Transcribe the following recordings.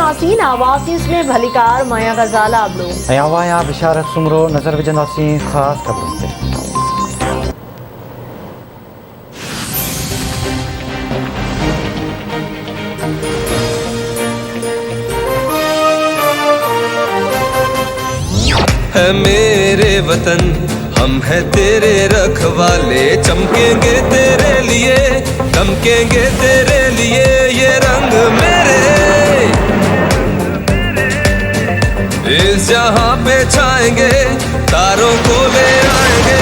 नासीन आवासीस में भलीकार माया गजाला अबड़ो अयावाया बिशारत सुमरो नजर विझंदासीं ख़ासि ख़बरुनि ते। है मेरे वतन हम है तेरे रखवाले, चमकेंगे तेरे लिए दमकेंगे तेरे लिए ये रंग मेरे, इस जहां पे छाएंगे तारों को ले आएंगे।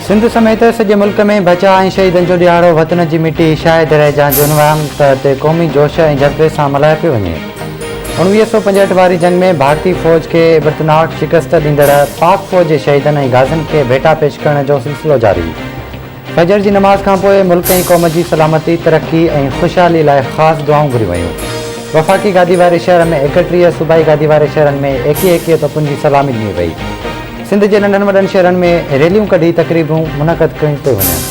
सिंध समेत सॼे मुल्क में बचा ऐं शहीदनि जो ॾियारो वतन जी मिटी शायदि रहिजां जो उनवान ते क़ौमी जोश ऐं जज़्बे सां मल्हाए पियो वञे। 1965 वारी जंग में भारतीय फ़ौज खे बर्तनाक शिकस्त ॾींदड़ पाक फ़ौज जे शहीदनि ऐं गाज़ियुनि खे भेटा पेश करण जो सिलसिलो जारी। फजर जी नमाज़ खां पोइ मुल्क ऐं क़ौम जी सलामती तरक़ी ऐं ख़ुशहाली लाइ ख़ासि दुआऊं घुरी वयूं। वफ़ाक़ी गादी वारे शहर में 31, सूबाई गादी वारे शहरनि में 21 तोपुनि जी सलामी ॾिनी वई। सिंध जे नंढनि वॾनि शहरनि में रैलियूं कढी तक़रीबूं मुनक़द कयूं पियूं वञनि।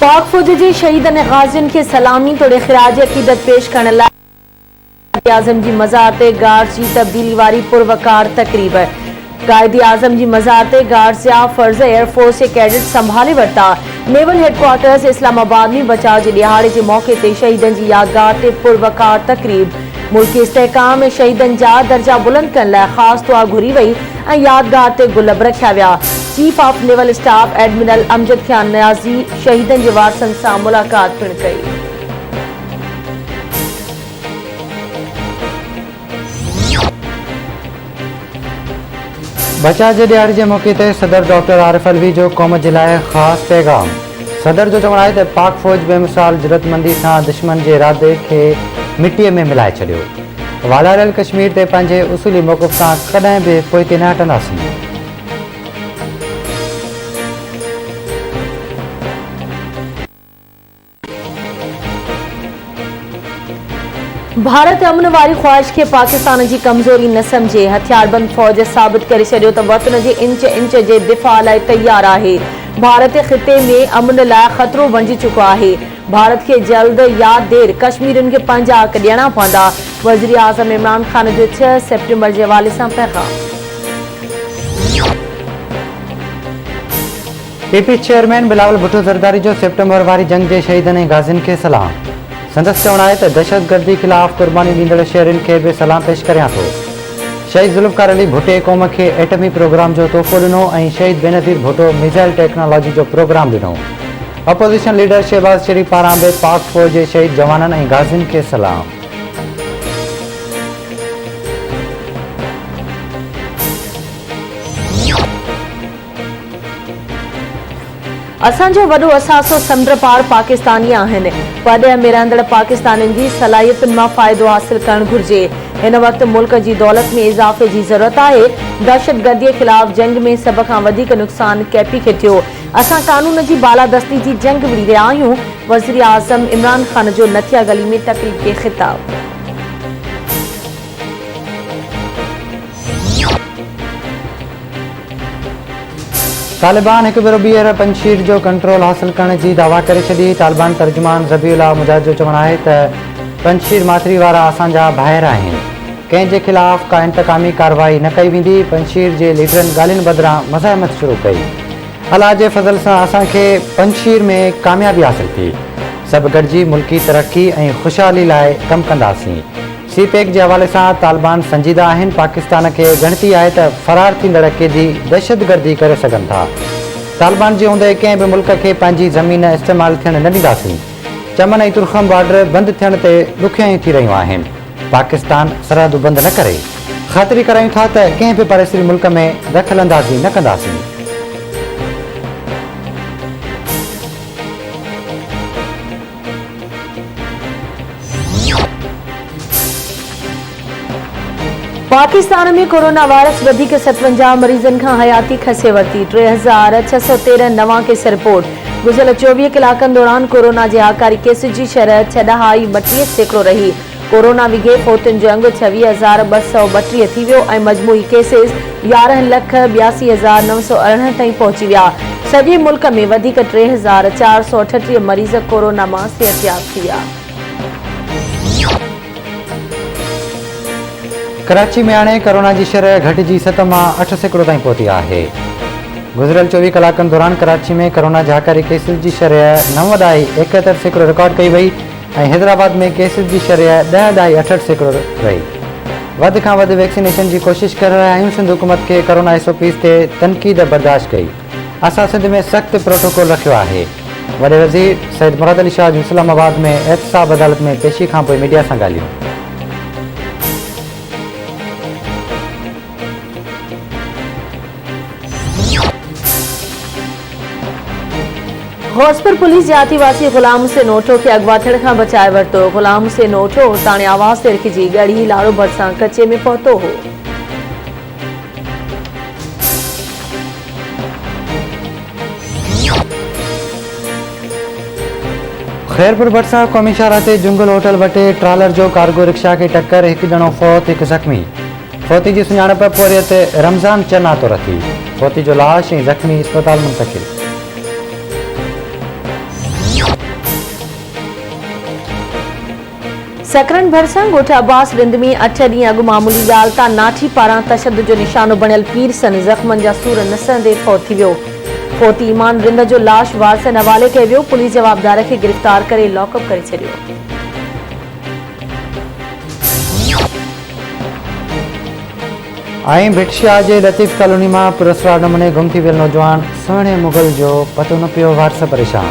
पाक फ़ौज जे शहीदनि ऐं गाज़ियुनि खे सलामी तोड़े ख़िराज अक़ीदत पेश करण लाइ क़ाइद आज़म जी मज़ार ते गार्ड्स जी तब्दीली वारी पुरवकार तक़रीब। क़ाइद आज़म जी मज़ार ते गार्ड्स जा फ़र्ज़ एयरफोर्स जे कैडेट संभाले वरिता। नेवल हेडक्वार्टर्स इस्लामाबाद में बचाव जे ॾियारे जे मौक़े ते शहीदनि जी यादगार ते पुरवकार तक़रीब। मुल्की इस्तेहकाम ऐं शहीदनि जा दर्जा बुलंद करण लाइ ख़ासि दुआ घुरी वई ऐं यादगार ते गुल रखिया विया। Chief of naval staff admiral Amjad Khan Niazi शहीदनि जे वारसनि सां मुलाक़ात पिणु कई। बचा जे ॾियारे जे मौक़े ते सदर डॉक्टर आरिफ अलवी जो क़ौम जे लाइ ख़ासि पैगाम। सदर जो चवणु आहे त पाक फ़ौज बेमिसाल ज़रूरतमंदी सां दुश्मन जे इरादे खे मिटीअ में मिलाए छॾियो। वालारियल कश्मीर ते पंहिंजे उसूली मौक़िफ़ सां कॾहिं बि पोइते न हटंदासीं। भारत अमन वारी ख्वाहिश के पाकिस्तान की कमजोरी न समझे। हथियारबंद फौज साबित करे छॾियो त वतन जे इंच इंच जे दिफ़ा लाइ तैयार आहे। भारत ख़िते में अमन लाइ ख़तरो बणिजी चुको आहे। भारत के जल्द या देर कश्मीरियुनि खे पंहिंजा हक़ ॾियणा पवंदा। वज़ीर आज़म इमरान खान जो 6 सेप्टेम्बर जे हवाले सां पैगाम। पीपी चेयरमैन बिलावल भुट्टो ज़रदारी जो सेप्टेम्बर वारी जंग जे शहीदनि ऐं गाज़ियुनि खे सलाम। संदसि चवणु आहे त दहशतगर्दी ख़िलाफ़ क़ुर्बानी ॾींदड़ शहरियुनि खे बि सलाम पेश करियां थो। शहीद ज़ुल्फ़िकार अली भुट्टे क़ौम खे एटमी प्रोग्राम जो तोहफ़ो ॾिनो ऐं शहीद बेनज़ीर भुट्टो मिज़ाइल टेक्नोलॉजी जो प्रोग्राम ॾिनो। अपोज़िशन लीडर शहबाज़ शरीफ़ पारां बि पाक फ़ौज जे शहीद जवाननि ऐं गाज़ियुनि खे सलाम। असांजो वॾो असासो समुंड पार पाकिस्तानी आहिनि। परॾेह में रहंदड़ पाकिस्तानियुनि जी सलाहियतुनि मां फ़ाइदो हासिल करणु घुर्जे। हिन वक़्तु मुल्क जी दौलत में इज़ाफ़े जी ज़रूरत आहे। दहशतगर्दीअ ख़िलाफ़ जंग में सभ खां वधीक नुक़सान कैपी खे थियो। असां कानून जी बालादस्ती जी जंग विड़ी रहिया आहियूं। वज़ीर आज़म इमरान खान जो नथिया गली में तक़रीब खे ख़िताब। तालिबान हिकु भेरो ॿीहर पंजशीर जो कंट्रोल हासिल करण जी दावा करे छॾी। तालिबान तर्जुमान ज़बीउल्लाह मुजाहिद जो चवणु आहे त पंजशीर माथिरी वारा असांजा भाइर आहिनि। कंहिं जे ख़िलाफ़ का इंतकामी कार्रवाई न कई वेंदी। पंजशीर जे लीडरनि ॻाल्हियुनि बदिरां मज़ाहमत शुरू कई। अलाह जे फज़ल सां असांखे पंजशीर में कामयाबी हासिल थी। सभु गॾिजी मुल्की तरक़ी ऐं ख़ुशहाली लाइ कमु कंदासीं। सीपेक जे हवाले सां तालिबान संजीदा आहिनि। पाकिस्तान खे ॻणती आहे त फ़रार थींदड़ कैदी दहशतगर्दी करे सघनि था। तालिबान जे हूंदे कंहिं बि मुल्क खे पंहिंजी ज़मीन इस्तेमालु थियणु न ॾींदासीं। चमन ऐं तुर्खम बॉर्डर बंदि थियण ते ॾुखियाऊं थी रहियूं आहिनि। पाकिस्तान सरहदूं बंदि न करे। ख़ातिरी करायूं था त कंहिं बि पड़ोसी मुल्क में दख़ल अंदाज़ी न कंदासीं। पाकिस्तान में कोरोना वायरस वधी के 57 मरीजन का हयाती खसे वरती 3613 नवा केस रिपोर्ट गुज़िरियल 24 कलाकनि दौरान कोरोना जे आकारी केस जी शरह 6.32% रही। कोरोना विघे फोतुनि जो अंग 26,232 थी वियो ऐं मजमूई केसेस 11,82,968 ताईं पहुची विया। सॼे मुल्क में वधीक 3,438 मरीज़ कोरोना मां सिहतयाब थी विया। कराची में हाणे कोरोना की शरह घटिजी 7 मां 8% ताईं पहुती है। गुज़िरियल 24 कलाकनि दौरान कराची में कोरोना जाकारी केसिस की शरह 9.71% रिकॉर्ड कई वई ऐं हैदराबाद में केसिस की शरह 10.68% रही। वध खां वध वैक्सीनेशन की कोशिश कर रहा आहियूं। सिंध हुकूमत के कोरोना SOPs ते तनक़ीद बर्दाश्त कई। असां सिंध में सख्त प्रोटोकॉल रखियो है। वडे वज़ीर सैयद मुराद अली शाह इस्लामाबाद में एहतसाब अदालत में पेशी खां पोइ मीडिया सां ॻाल्हियूं। गौसपुर पुलिस जातिवासी गुलाम हुसैन ओठो के अगवा थियण खां बचाए वरितो। गुलाम हुसैन ओठो ताणे आवाज़ ते रखिजी गढ़ी लाड़ो भरिसां कचे में पहुतो हो। खैरपुर भरिसां क़ौमी शाहरा ते जुंगल होटल वटे ट्रालर जो कार्गो रिक्शा के टक्कर, हिकु ॼणो फौत, हिकु ज़ख़्मी। फौती की सुञाणप पोरियत रमज़ान चन्ना तो रखी। फौती जो लाश ऐं ज़ख़्मी अस्पताल मुंतक़िल। सकरन भरिसां ॻोठ अब्बास रिंद में 8 ॾींहं अॻु मामूली ॻाल्हि तां नाठी पारां तशद्दुद जो निशानो बणियल पीर सन ज़ख़्मनि जा सूर नसंदे फौत थी वियो। फौती ईमान रिंद जो लाश वारसनि हवाले कयो वियो। पुलिस जवाबदार खे गिरफ़्तार करे लॉकअप करे छॾियो। ऐं भिटशिया जे लतीफ़ कॉलोनी मां पुरस्कार नमूने गुम थी वियल नौजवान सुहिणे मुग़ल जो पतो न पियो, वारस परेशान।